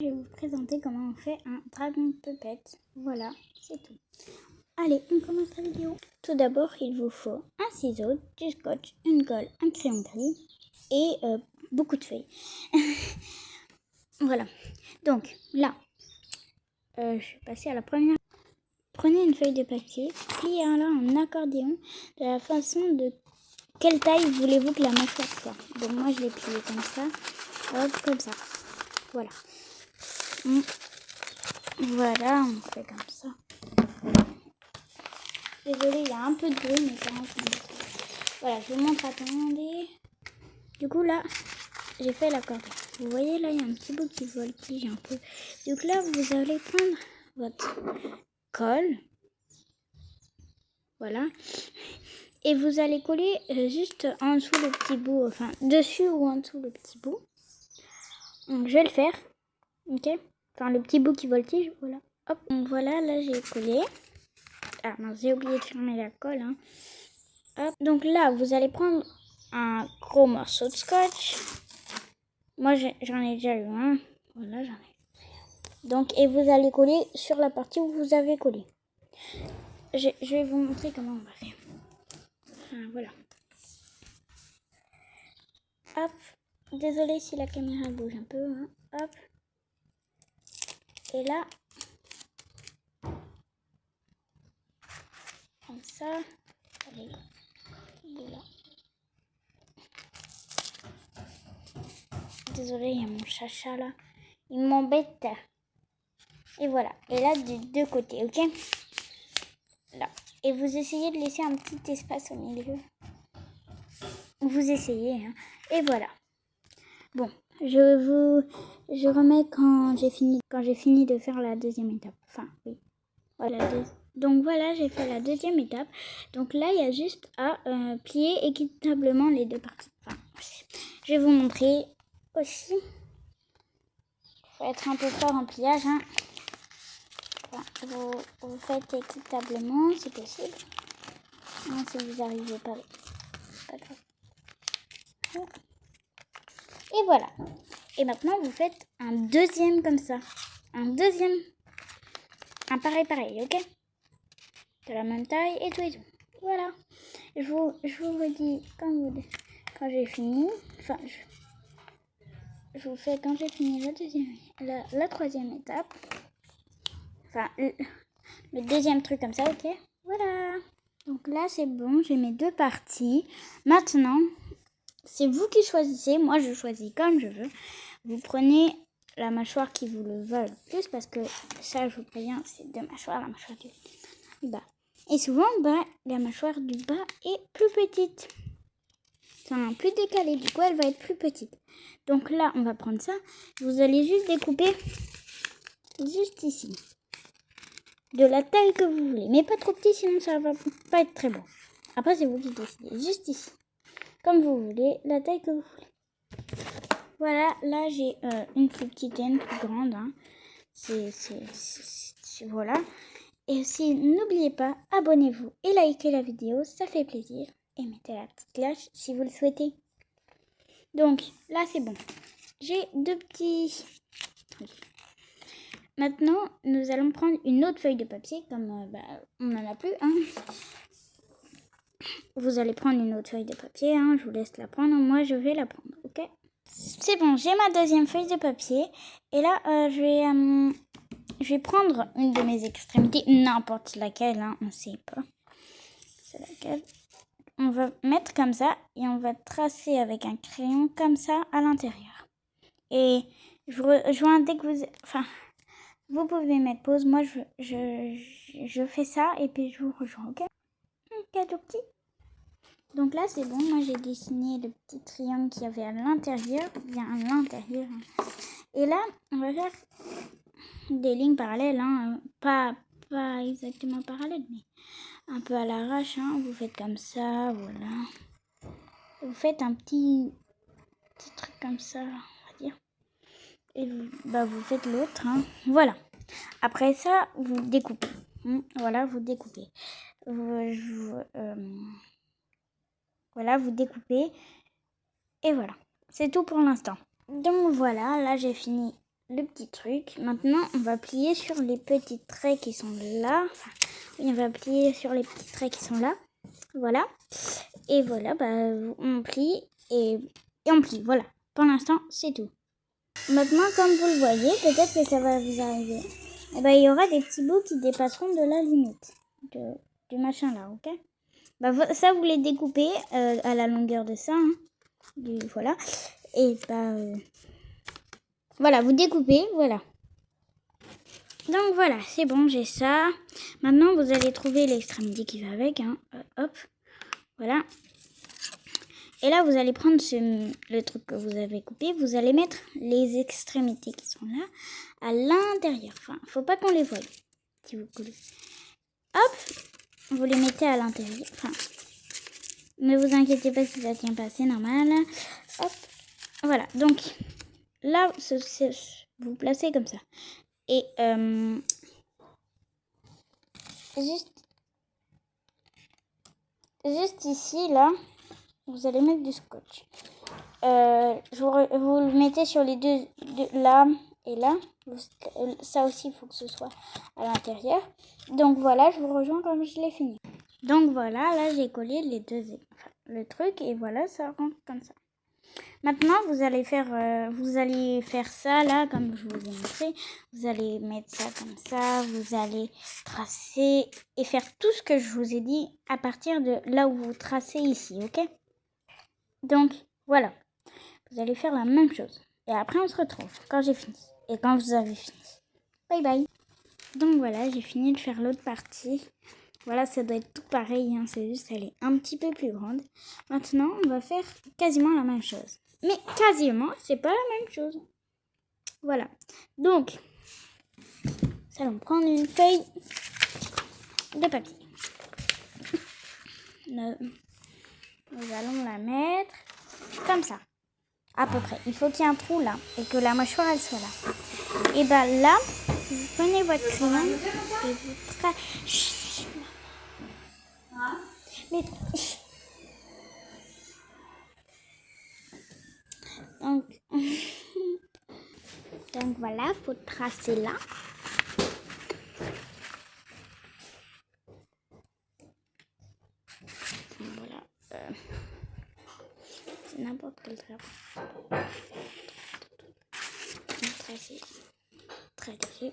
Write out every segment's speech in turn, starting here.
Je vais vous présenter comment on fait un dragon puppet. Voilà, c'est tout. Allez, on commence la vidéo. Tout d'abord, il vous faut un ciseau, du scotch, une colle, un crayon gris et beaucoup de feuilles. Voilà. Donc là, je vais passer à la première. Prenez une feuille de papier, pliez-la en accordéon de la façon de quelle taille voulez-vous que la mâchoire soit. Donc moi, je l'ai plié comme ça. Hop, comme ça. Voilà. Voilà, on fait comme ça. Désolée, il y a un peu de bruit, mais ça rentre. Voilà, je vous montre, attendez. Du coup, là, j'ai fait l'accordéon. Vous voyez, là, il y a un petit bout qui voltige un peu. Donc là, vous allez prendre votre colle. Voilà. Et vous allez coller juste en dessous le petit bout, enfin, dessus ou en dessous le petit bout. Donc, je vais le faire. Ok. Enfin, le petit bout qui voltige, voilà. Hop. Donc, voilà, là, j'ai collé. Ah, non, j'ai oublié de fermer la colle, hein. Hop. Donc là, vous allez prendre un gros morceau de scotch. Moi, j'en ai déjà eu un. Voilà, j'en ai. Donc, et vous allez coller sur la partie où vous avez collé. Je vais vous montrer comment on va faire. Voilà. Hop. Désolée si la caméra bouge un peu, hein. Hop. Et là, comme ça. Allez. De là. Désolée, il y a mon chacha là. Il m'embête. Et voilà. Et là, des deux côtés, ok? Là. Et vous essayez de laisser un petit espace au milieu. Vous essayez, hein. Et voilà. Bon, je remets quand j'ai fini de faire la deuxième étape. Enfin, oui. Voilà. Donc voilà, j'ai fait la deuxième étape. Donc là, il y a juste à plier équitablement les deux parties. Enfin, je vais vous montrer aussi. Il faut être un peu fort en pliage, hein. Enfin, vous faites équitablement, si possible. Non, si vous n'arrivez pas, pas grave. Et voilà. Et maintenant, vous faites un deuxième comme ça. Un deuxième. Un pareil, ok? De la même taille et tout et tout. Voilà. Je vous redis quand j'ai fini. Enfin, je vous fais quand j'ai fini la troisième étape. Enfin, le deuxième truc comme ça, ok? Voilà. Donc là, c'est bon. J'ai mes deux parties. Maintenant, c'est vous qui choisissez. Moi, je choisis comme je veux. Vous prenez la mâchoire qui vous le veut le plus, parce que ça, je vous préviens, c'est deux mâchoires, la mâchoire du bas. Et souvent, la mâchoire du bas est plus petite. Enfin, plus décalée, du coup, elle va être plus petite. Donc là, on va prendre ça. Vous allez juste découper juste ici. De la taille que vous voulez. Mais pas trop petit, sinon ça va pas être très bon. Après, c'est vous qui décidez. Juste ici. Comme vous voulez, la taille que vous voulez. Voilà, là j'ai une plus petite et une plus grande. Hein. Voilà. Et aussi, n'oubliez pas, abonnez-vous et likez la vidéo, ça fait plaisir. Et mettez la petite cloche si vous le souhaitez. Donc, là c'est bon. J'ai deux petits trucs. Maintenant, nous allons prendre une autre feuille de papier, comme on n'en a plus. Hein. Vous allez prendre une autre feuille de papier, hein. Je vous laisse la prendre. Moi, je vais la prendre, ok? C'est bon, j'ai ma deuxième feuille de papier. Et là, je vais prendre une de mes extrémités, n'importe laquelle, hein, on ne sait pas. C'est laquelle. On va mettre comme ça et on va tracer avec un crayon comme ça à l'intérieur. Et je rejoins dès que vous... Enfin, vous pouvez mettre pause. Moi, je fais ça et puis je vous rejoins, ok? Cadeau petit. Donc là, c'est bon. Moi, j'ai dessiné le petit triangle qu'il y avait à l'intérieur. Bien à l'intérieur. Et là, on va faire des lignes parallèles. Hein. Pas exactement parallèles, mais un peu à l'arrache. Hein. Vous faites comme ça, voilà. Vous faites un petit truc comme ça, on va dire. Et vous faites l'autre. Hein. Voilà. Après ça, vous découpez. Voilà, vous découpez. Voilà, vous découpez. Et voilà. C'est tout pour l'instant. Donc voilà, là j'ai fini le petit truc. Maintenant, on va plier sur les petits traits qui sont là. Enfin, oui, on va plier sur les petits traits qui sont là. Voilà. Et voilà, on plie et on plie. Voilà. Pour l'instant, c'est tout. Maintenant, comme vous le voyez, peut-être que ça va vous arriver. Et il y aura des petits bouts qui dépasseront de la limite du machin là, ok? Ça, vous les découpez à la longueur de ça. Hein, voilà. Et voilà, vous découpez, voilà. Donc voilà, c'est bon, j'ai ça. Maintenant, vous allez trouver l'extrémité qui va avec. Hein. Hop, voilà. Et là, vous allez prendre le truc que vous avez coupé. Vous allez mettre les extrémités qui sont là à l'intérieur. Enfin, faut pas qu'on les voie. Si vous voulez. Hop, vous les mettez à l'intérieur. Enfin, ne vous inquiétez pas si ça tient pas, c'est normal. Hop, voilà. Donc là, vous placez comme ça. Et juste ici, là, vous allez mettre du scotch. Vous le mettez sur les deux là et là. Ça aussi, il faut que ce soit à l'intérieur. Donc voilà, je vous rejoins comme je l'ai fini. Donc voilà, là j'ai collé les deux, le truc et voilà, ça rentre comme ça. Maintenant, vous allez faire ça là, comme je vous ai montré. Vous allez mettre ça comme ça. Vous allez tracer et faire tout ce que je vous ai dit à partir de là où vous tracez ici, ok? Donc voilà, vous allez faire la même chose. Et après, on se retrouve quand j'ai fini et quand vous avez fini. Bye bye. Donc voilà, j'ai fini de faire l'autre partie. Voilà, ça doit être tout pareil, hein, c'est juste elle est un petit peu plus grande. Maintenant, on va faire quasiment la même chose. Mais quasiment, c'est pas la même chose. Voilà. Donc, nous allons prendre une feuille de papier. Nous allons la mettre comme ça, à peu près. Il faut qu'il y ait un trou là et que la mâchoire, elle soit là. Et là, vous prenez votre crayon et vous tracez. Mais... Donc voilà, faut tracer là. Voilà. C'est n'importe quel trait. Tracer. Tracer.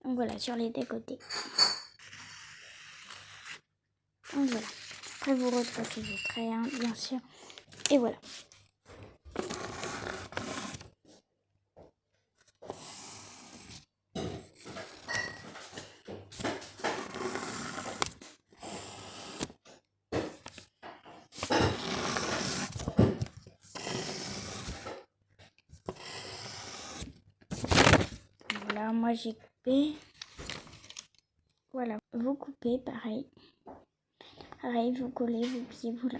Donc voilà, sur les deux côtés. Donc voilà. Après vous retracez vos traits, hein, bien sûr. Et voilà. Voilà, moi j'ai coupé. Voilà, vous coupez pareil. Pareil, vous collez, vous pliez, voilà.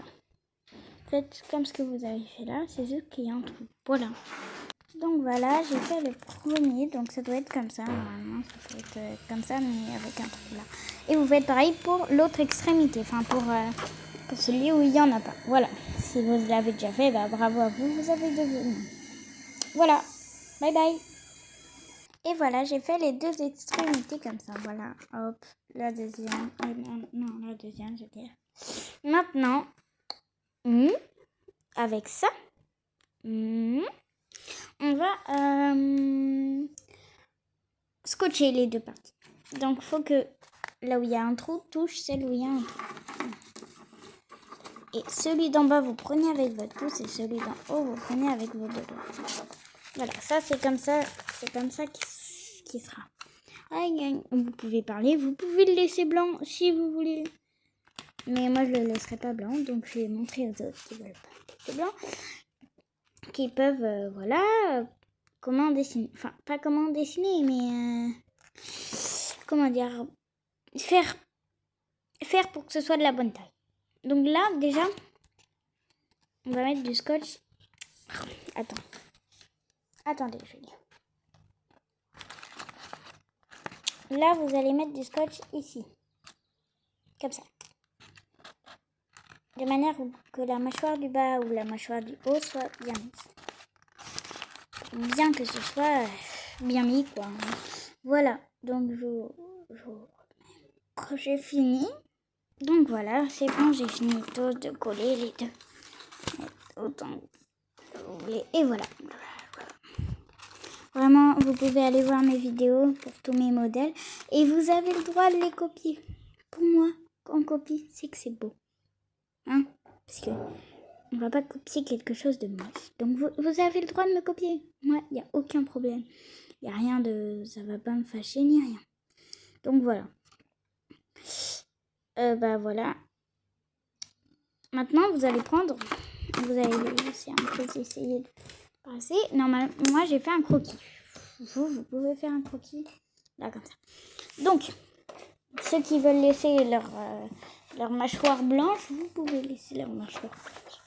Faites comme ce que vous avez fait là, c'est juste qu'il y a un trou. Voilà. Donc voilà, j'ai fait le premier, donc ça doit être comme ça, normalement, ça doit être comme ça, mais avec un trou là. Et vous faites pareil pour l'autre extrémité, enfin pour celui où il n'y en a pas. Voilà, si vous l'avez déjà fait, bravo à vous, vous avez devenu. Voilà, bye bye. Et voilà, j'ai fait les deux extrémités comme ça, voilà, hop, la deuxième, non, la deuxième, je veux dire. Maintenant, avec ça, on va scotcher les deux parties. Donc, il faut que là où il y a un trou touche celle où il y a un trou. Et celui d'en bas, vous prenez avec votre pouce et celui d'en haut, vous prenez avec vos deux doigts. Voilà, ça c'est comme ça qui sera. Vous pouvez parler, vous pouvez le laisser blanc si vous voulez. Mais moi, je le laisserai pas blanc, donc je vais montrer aux autres qui veulent pas laisser blanc. Qui peuvent, voilà, comment dessiner. Enfin, pas comment dessiner, mais comment dire, faire pour que ce soit de la bonne taille. Donc là, déjà, on va mettre du scotch. Attendez, je vais dire. Là, vous allez mettre du scotch ici. Comme ça. De manière que la mâchoire du bas ou la mâchoire du haut soit bien mise. bien que ce soit bien mis, quoi. Voilà, donc j'ai fini. Donc voilà, c'est bon, j'ai fini de coller les deux. Autant que vous voulez. Et voilà. Vraiment, vous pouvez aller voir mes vidéos pour tous mes modèles. Et vous avez le droit de les copier. Pour moi, quand on copie, c'est que c'est beau. Hein? Parce que on va pas copier quelque chose de moche. Donc vous avez le droit de me copier. Moi, il n'y a aucun problème. Il n'y a rien de... Ça va pas me fâcher ni rien. Donc voilà. Bah voilà. Maintenant, vous allez prendre... Vous allez laisser un peu essayer de passer. Normalement, moi, j'ai fait un croquis. Vous pouvez faire un croquis. Là, comme ça. Donc, ceux qui veulent laisser leur mâchoire blanche, vous pouvez laisser leur mâchoire blanche.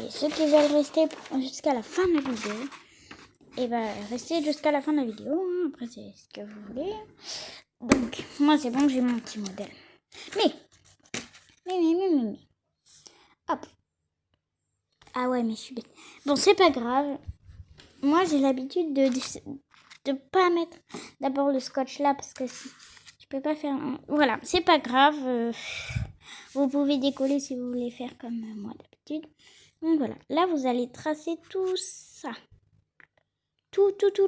Et ceux qui veulent rester jusqu'à la fin de la vidéo, et ben restez jusqu'à la fin de la vidéo. Hein. Après, c'est ce que vous voulez. Donc, moi, c'est bon, j'ai mon petit modèle. Mais. Hop. Ah ouais, mais je suis bête. Bon, c'est pas grave. Moi, j'ai l'habitude de pas mettre d'abord le scotch là parce que si je peux pas faire. Voilà, c'est pas grave. Vous pouvez décoller si vous voulez faire comme moi d'habitude. Donc voilà, là vous allez tracer tout ça, tout autour.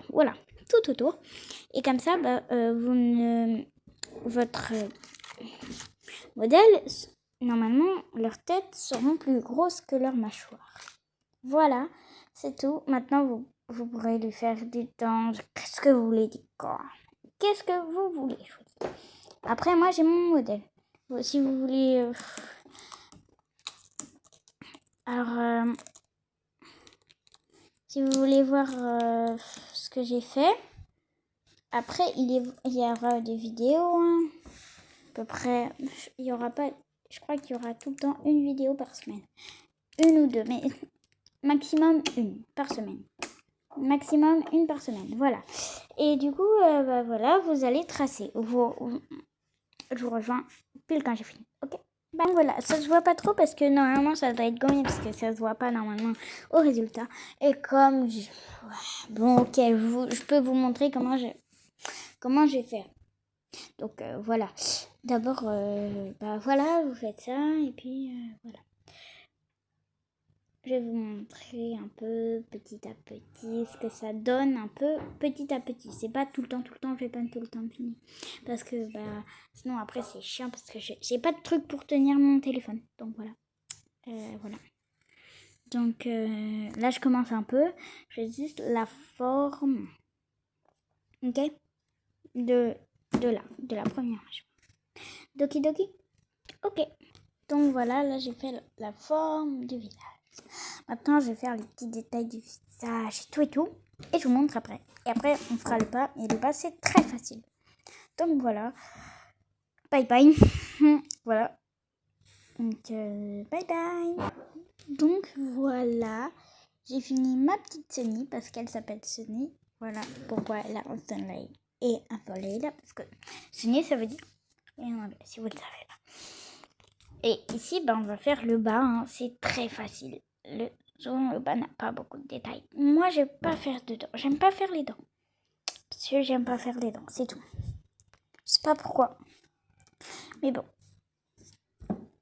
Voilà, tout autour. Et comme ça, votre modèle, normalement, leurs têtes seront plus grosses que leur mâchoire. Voilà, c'est tout. Maintenant, vous pourrez lui faire des dents. Qu'est-ce que vous voulez dire? Qu'est-ce que vous voulez? Après, moi, j'ai mon modèle. Si vous voulez... Alors, si vous voulez voir ce que j'ai fait, après, il y aura des vidéos. Hein. À peu près, il y aura pas... Je crois qu'il y aura tout le temps une vidéo par semaine. Une ou deux, mais maximum une par semaine. Maximum une par semaine, voilà. Et du coup, voilà, vous allez tracer. Je vous rejoins pile quand j'ai fini, ok? Ben voilà, ça se voit pas trop parce que normalement ça doit être gommé parce que ça se voit pas normalement au résultat. Et comme bon, ok, je peux vous montrer comment je vais faire. Donc voilà. D'abord, voilà, vous faites ça et puis voilà. Je vais vous montrer un peu petit à petit ce que ça donne un peu petit à petit. C'est pas tout le temps, je vais pas tout le temps finir. Parce que sinon après c'est chiant parce que j'ai pas de truc pour tenir mon téléphone. Donc voilà. Voilà. Donc là je commence un peu. Je fais juste la forme. Ok? De la première mâchoire. Doki doki? Ok. Donc voilà, là j'ai fait la forme du visage. Maintenant, je vais faire les petits détails du visage et tout. Et je vous montre après. Et après, on fera le pas. Et le pas, c'est très facile. Donc voilà. Bye bye. Voilà. Donc, bye bye. Donc voilà. J'ai fini ma petite Sunny parce qu'elle s'appelle Sunny. Voilà pourquoi elle a un sunlight et un soleil là. Parce que Sunny, ça veut dire... si vous ne le savez pas. Et ici, on va faire le bas. Hein. C'est très facile. Souvent, le bas n'a pas beaucoup de détails. Moi, j'aime pas faire de dents. J'aime pas faire les dents. Parce que j'aime pas faire les dents, c'est tout. Je sais pas pourquoi. Mais bon.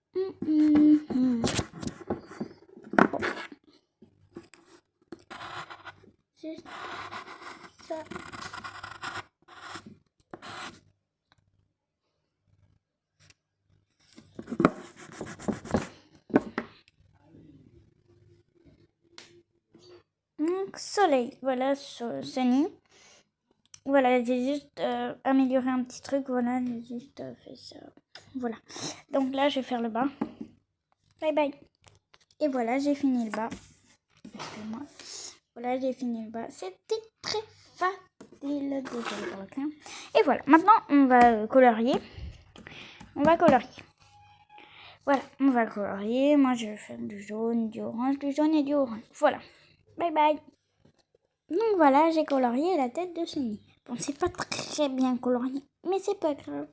Bon. C'est ça. Donc, soleil. Voilà, Sunny. Voilà, j'ai juste amélioré un petit truc. Voilà, j'ai juste fait ça. Voilà. Donc là, je vais faire le bas. Bye bye. Et voilà, j'ai fini le bas. Excusez-moi. Voilà, j'ai fini le bas. C'était très facile. Désolée pour le clin. Et voilà, maintenant, on va colorier. Voilà, on va colorier. Moi, je vais faire du jaune, du orange et du orange. Voilà. Bye bye. Donc voilà, j'ai colorié la tête de Sunny. Bon, c'est pas très bien colorié, mais c'est pas grave.